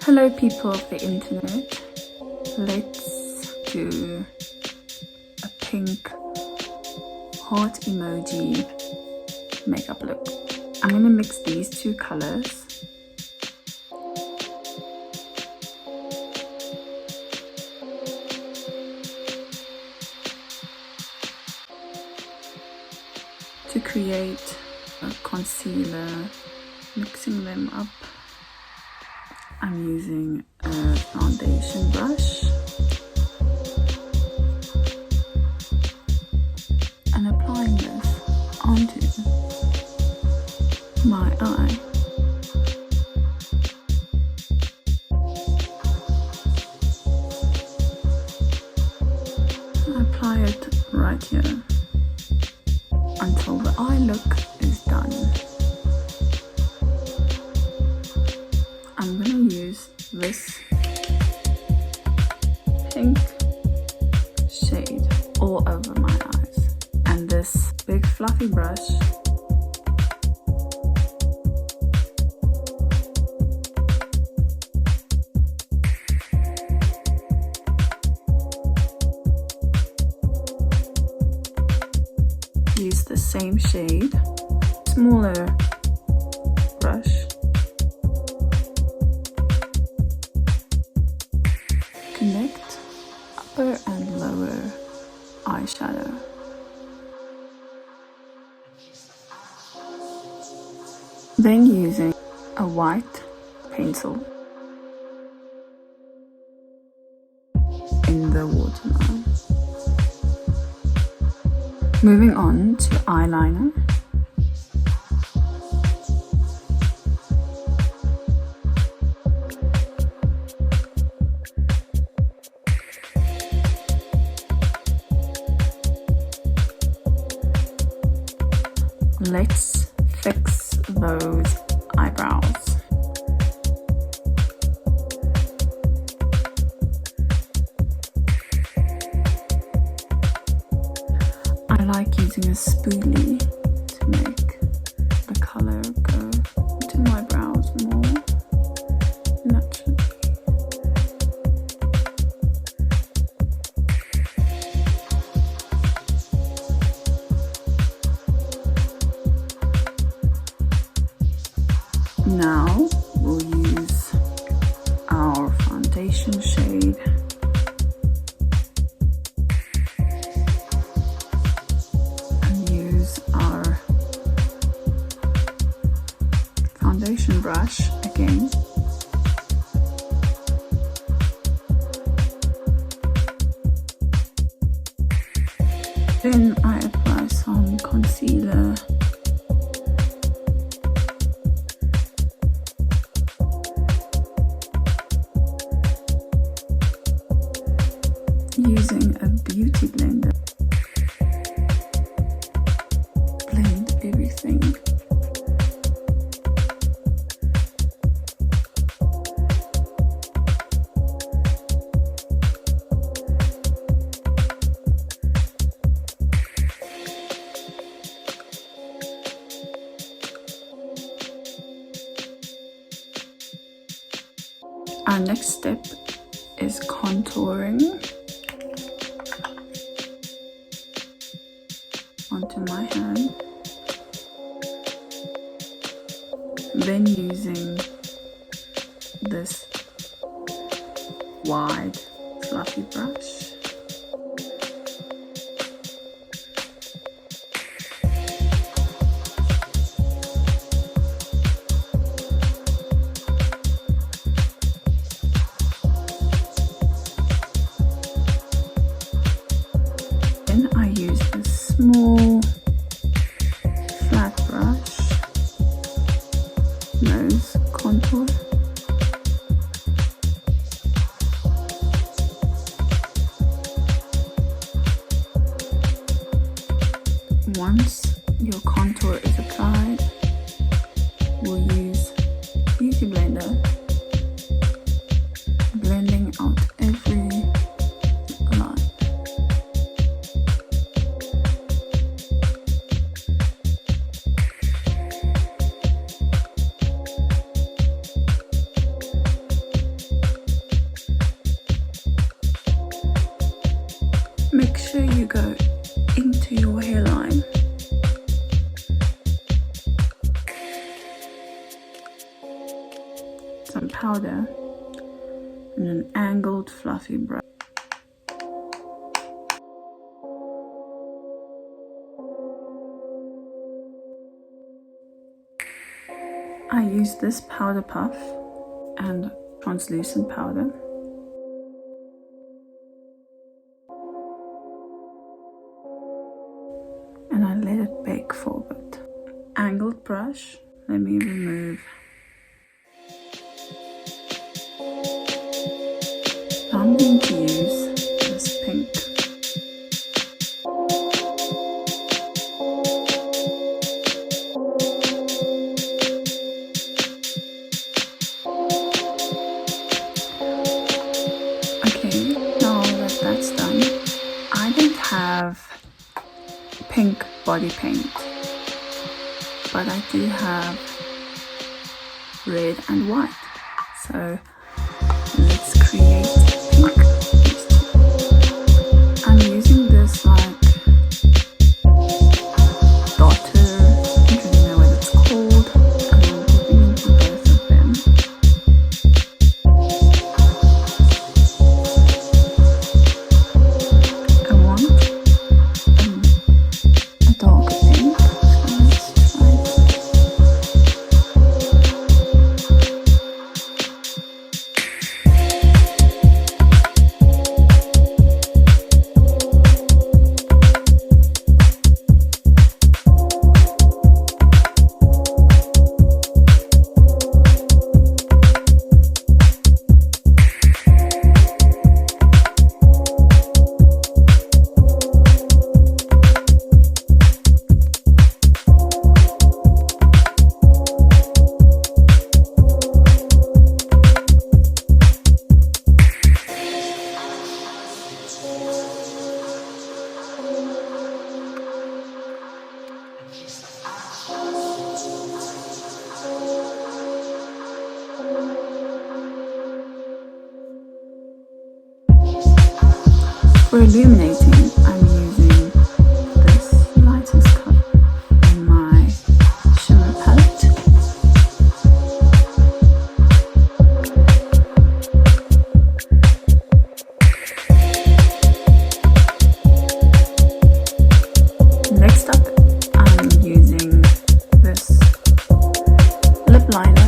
Hello people of the internet, let's do a pink heart emoji makeup look. I'm going to mix these two colors. To create a concealer, mixing them up. I'm using a foundation brush and applying this onto my eye. I apply it right here until the eye look is done. I'm going to use this pink shade all over my eyes and this big fluffy brush use the same shade, smaller brush. Connect upper and lower eyeshadow. Then using a white pencil in the waterline. Moving on to eyeliner. Let's fix those eyebrows. I like using a spoolie to make the color go into my brows more naturally. Now we'll use our foundation shade and use our foundation brush again. Then I apply some concealer . Using a beauty blender, blend everything. Our next step is contouring onto my hand, then using this wide fluffy brush then I use a small flat brush, nose contour. Once your contour is applied, we'll use Beauty Blender, blending out every line. sure you go into your hairline. Some powder and an angled fluffy brush. I use this powder puff and translucent powder. And I let it bake for a bit. Angled brush, let me remove. I'm going to use this pink. Okay, now that that's done, I don't have pink body paint, but I do have red and white, so let's create pink. I'm using this like dotter, I don't really know what it's called, and I'm putting into both of them. I want a darker pink, so let's try it. For illuminating, I'm using this lightest color in my shimmer palette. Next up, I'm using this lip liner.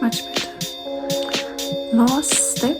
Much better. Last step,